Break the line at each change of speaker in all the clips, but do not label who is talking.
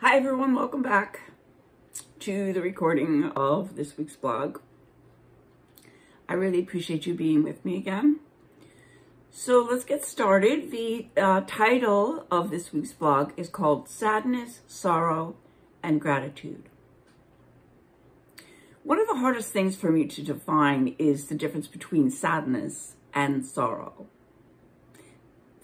Hi everyone, welcome back to the recording of this week's blog. I really appreciate you being with me again. So let's get started. The title of this week's blog is called Sadness, Sorrow, and Gratitude. One of the hardest things for me to define is the difference between sadness and sorrow.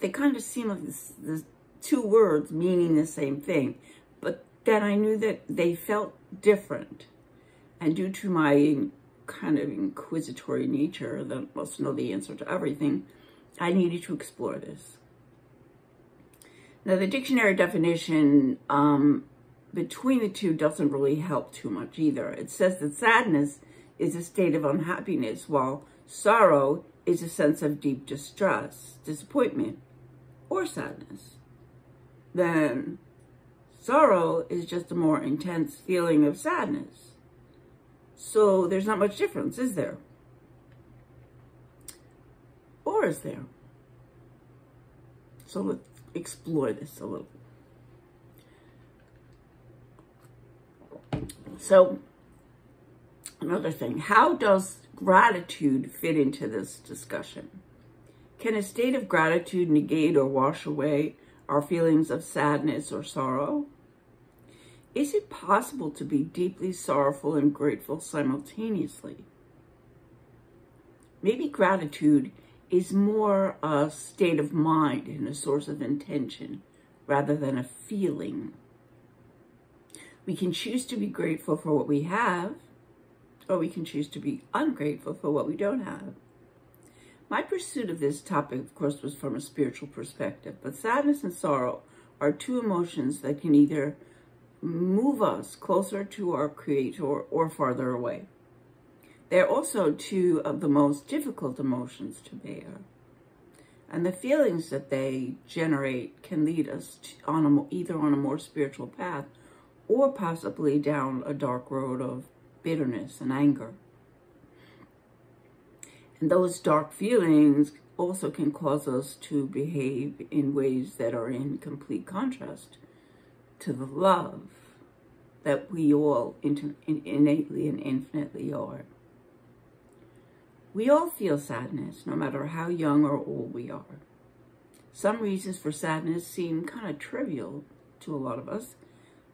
They kind of seem like this two words meaning the same thing, but then I knew that they felt different. And due to my kind of inquisitory nature that wants to know the answer to everything, I needed to explore this. Now, the dictionary definition between the two doesn't really help too much either. It says that sadness is a state of unhappiness, while sorrow is a sense of deep distress, disappointment, or sadness. Then sorrow is just a more intense feeling of sadness. So there's not much difference, is there? Or is there? So let's explore this a little. So another thing, how does gratitude fit into this discussion? Can a state of gratitude negate or wash away our feelings of sadness or sorrow? Is it possible to be deeply sorrowful and grateful simultaneously? Maybe gratitude is more a state of mind and a source of intention rather than a feeling. We can choose to be grateful for what we have, or we can choose to be ungrateful for what we don't have. My pursuit of this topic, of course, was from a spiritual perspective, but sadness and sorrow are two emotions that can either move us closer to our Creator or farther away. They're also two of the most difficult emotions to bear. And the feelings that they generate can lead us either on a more spiritual path or possibly down a dark road of bitterness and anger. And those dark feelings also can cause us to behave in ways that are in complete contrast to the love that we all innately and infinitely are. We all feel sadness, no matter how young or old we are. Some reasons for sadness seem kind of trivial to a lot of us,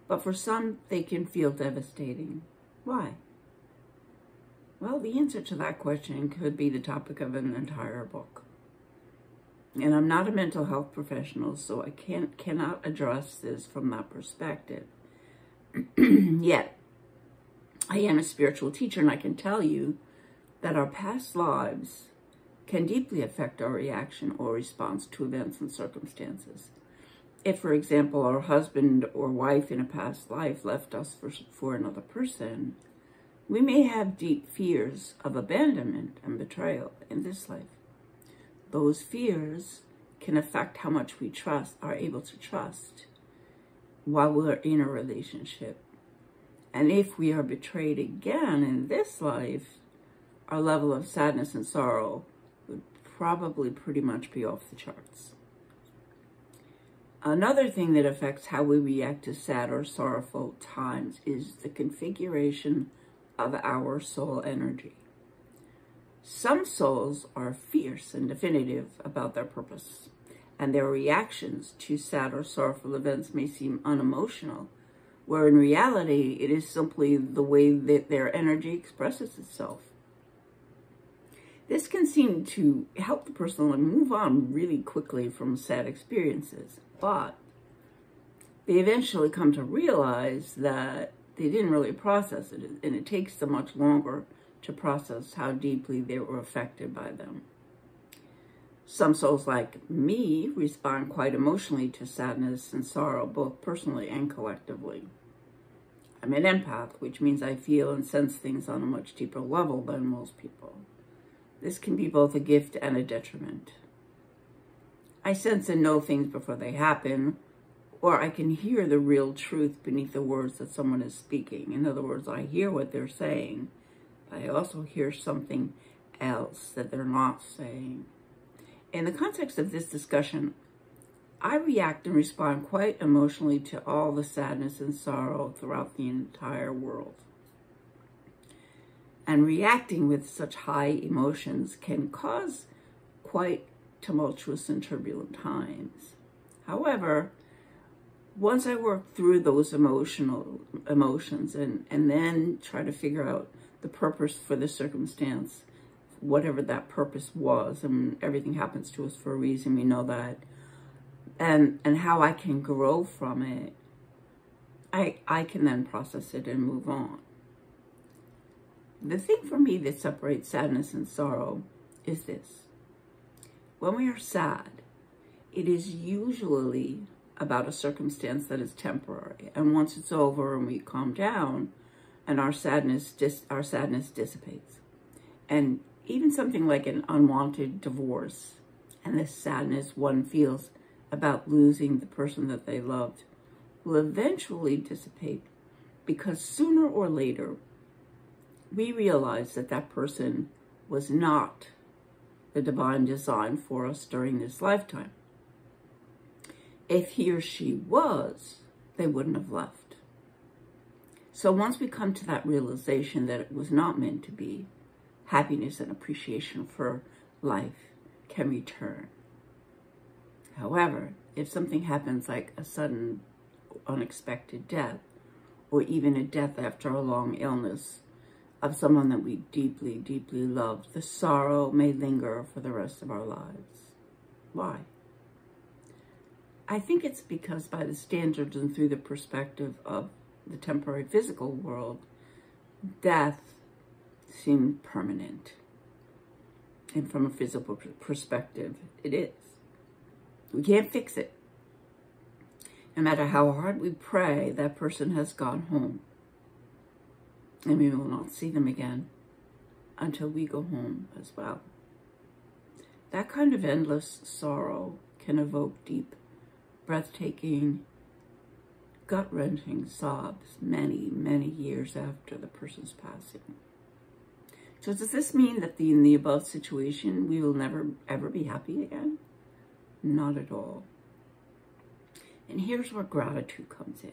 but for some, they can feel devastating. Why? Well, the answer to that question could be the topic of an entire book. And I'm not a mental health professional, so I cannot address this from that perspective. Yet, I am a spiritual teacher, and I can tell you that our past lives can deeply affect our reaction or response to events and circumstances. If, for example, our husband or wife in a past life left us for another person, we may have deep fears of abandonment and betrayal in this life. Those fears can affect how much we are able to trust while we're in a relationship. And if we are betrayed again in this life, our level of sadness and sorrow would probably pretty much be off the charts. Another thing that affects how we react to sad or sorrowful times is the configuration of our soul energy. Some souls are fierce and definitive about their purpose, and their reactions to sad or sorrowful events may seem unemotional, where in reality it is simply the way that their energy expresses itself. This can seem to help the person move on really quickly from sad experiences, but they eventually come to realize that they didn't really process it, and it takes them much longer to process how deeply they were affected by them. Some souls, like me, respond quite emotionally to sadness and sorrow, both personally and collectively. I'm an empath, which means I feel and sense things on a much deeper level than most people. This can be both a gift and a detriment. I sense and know things before they happen, or I can hear the real truth beneath the words that someone is speaking. In other words, I hear what they're saying, but I also hear something else that they're not saying. In the context of this discussion, I react and respond quite emotionally to all the sadness and sorrow throughout the entire world. And reacting with such high emotions can cause quite tumultuous and turbulent times. However, once I work through those emotions and then try to figure out the purpose for the circumstance, whatever that purpose was, and everything happens to us for a reason, we know that, and how I can grow from it, I can then process it and move on. The thing for me that separates sadness and sorrow is this. When we are sad, it is usually about a circumstance that is temporary. And once it's over and we calm down, and our sadness dissipates. And even something like an unwanted divorce and the sadness one feels about losing the person that they loved will eventually dissipate, because sooner or later, we realize that that person was not the divine design for us during this lifetime. If he or she was, they wouldn't have left. So once we come to that realization that it was not meant to be, happiness and appreciation for life can return. However, if something happens like a sudden, unexpected death, or even a death after a long illness of someone that we deeply, deeply loved, the sorrow may linger for the rest of our lives. Why? I think it's because by the standards and through the perspective of the temporary physical world, death seemed permanent. And from a physical perspective, it is. We can't fix it. No matter how hard we pray, that person has gone home. And we will not see them again until we go home as well. That kind of endless sorrow can evoke deep, breathtaking, gut-wrenching sobs many, many years after the person's passing. So does this mean that in the above situation, we will never, ever be happy again? Not at all. And here's where gratitude comes in.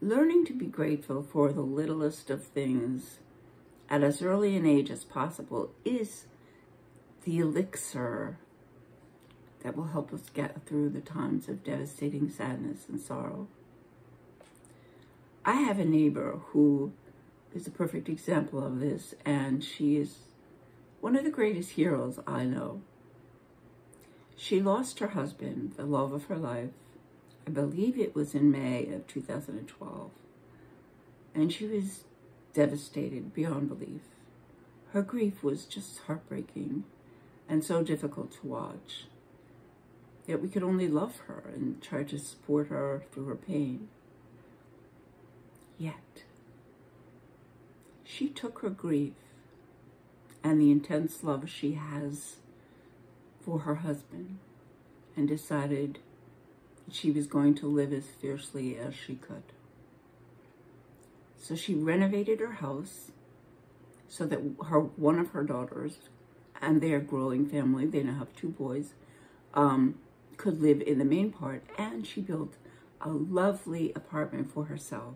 Learning to be grateful for the littlest of things at as early an age as possible is the elixir that will help us get through the times of devastating sadness and sorrow. I have a neighbor who is a perfect example of this, and she is one of the greatest heroes I know. She lost her husband, the love of her life. I believe it was in May of 2012. And she was devastated beyond belief. Her grief was just heartbreaking and so difficult to watch. Yet we could only love her and try to support her through her pain. Yet, she took her grief and the intense love she has for her husband and decided she was going to live as fiercely as she could. So she renovated her house so that one of her daughters and their growing family, they now have 2 boys, could live in the main part, and she built a lovely apartment for herself.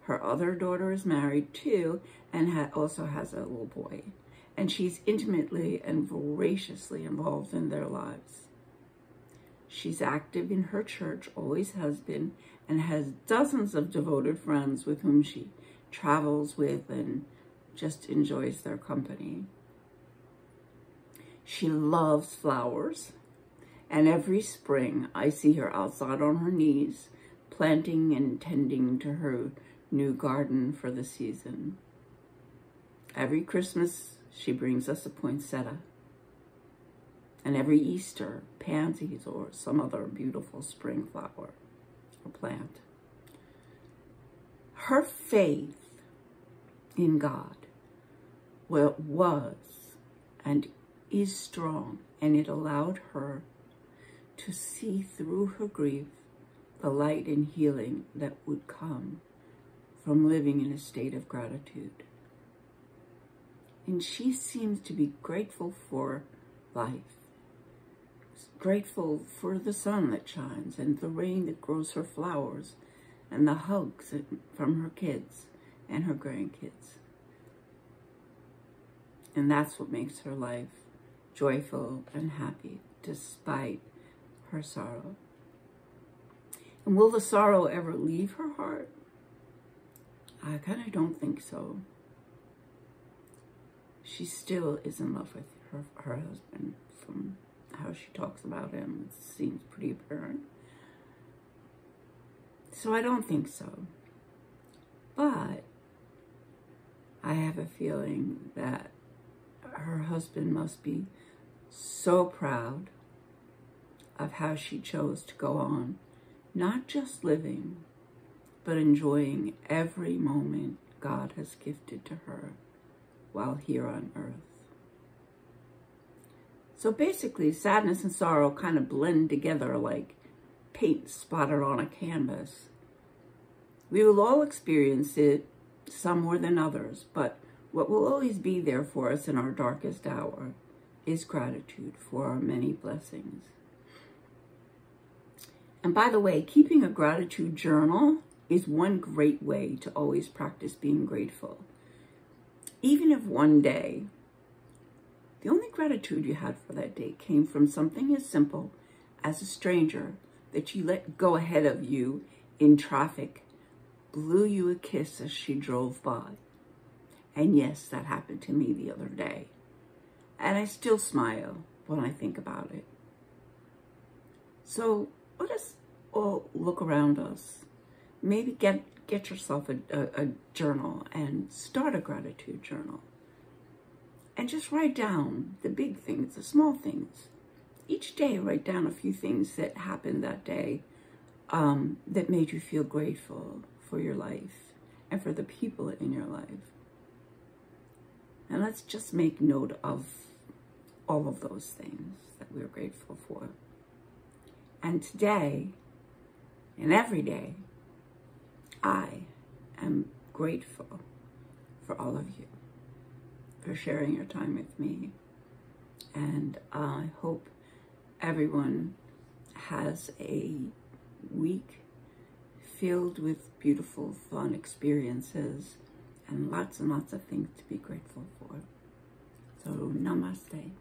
Her other daughter is married too and also has a little boy, and she's intimately and voraciously involved in their lives. She's active in her church, always has been, and has dozens of devoted friends with whom she travels with and just enjoys their company. She loves flowers, and every spring I see her outside on her knees, planting and tending to her new garden for the season. Every Christmas, she brings us a poinsettia. And every Easter, pansies or some other beautiful spring flower or plant. Her faith in God was and is strong, and it allowed her to see through her grief the light and healing that would come from living in a state of gratitude. And she seems to be grateful for life. grateful for the sun that shines and the rain that grows her flowers and the hugs from her kids and her grandkids. And that's what makes her life joyful and happy despite her sorrow. And will the sorrow ever leave her heart? I kind of don't think so. She still is in love with her husband. From how she talks about him, it seems pretty apparent. So I don't think so. But I have a feeling that her husband must be so proud of how she chose to go on, not just living, but enjoying every moment God has gifted to her while here on earth. So basically, sadness and sorrow kind of blend together like paint spotted on a canvas. We will all experience it, some more than others, but what will always be there for us in our darkest hour is gratitude for our many blessings. And by the way, keeping a gratitude journal is one great way to always practice being grateful. Even if one day, the only gratitude you had for that day came from something as simple as a stranger that you let go ahead of you in traffic, blew you a kiss as she drove by. And yes, that happened to me the other day. And I still smile when I think about it. So let us all look around us. Maybe get yourself a journal and start a gratitude journal. And just write down the big things, the small things. Each day, write down a few things that happened that day that made you feel grateful for your life and for the people in your life. And let's just make note of all of those things that we're grateful for. And today, and every day, I am grateful for all of you, for sharing your time with me. And I hope everyone has a week filled with beautiful, fun experiences and lots of things to be grateful for. So, namaste.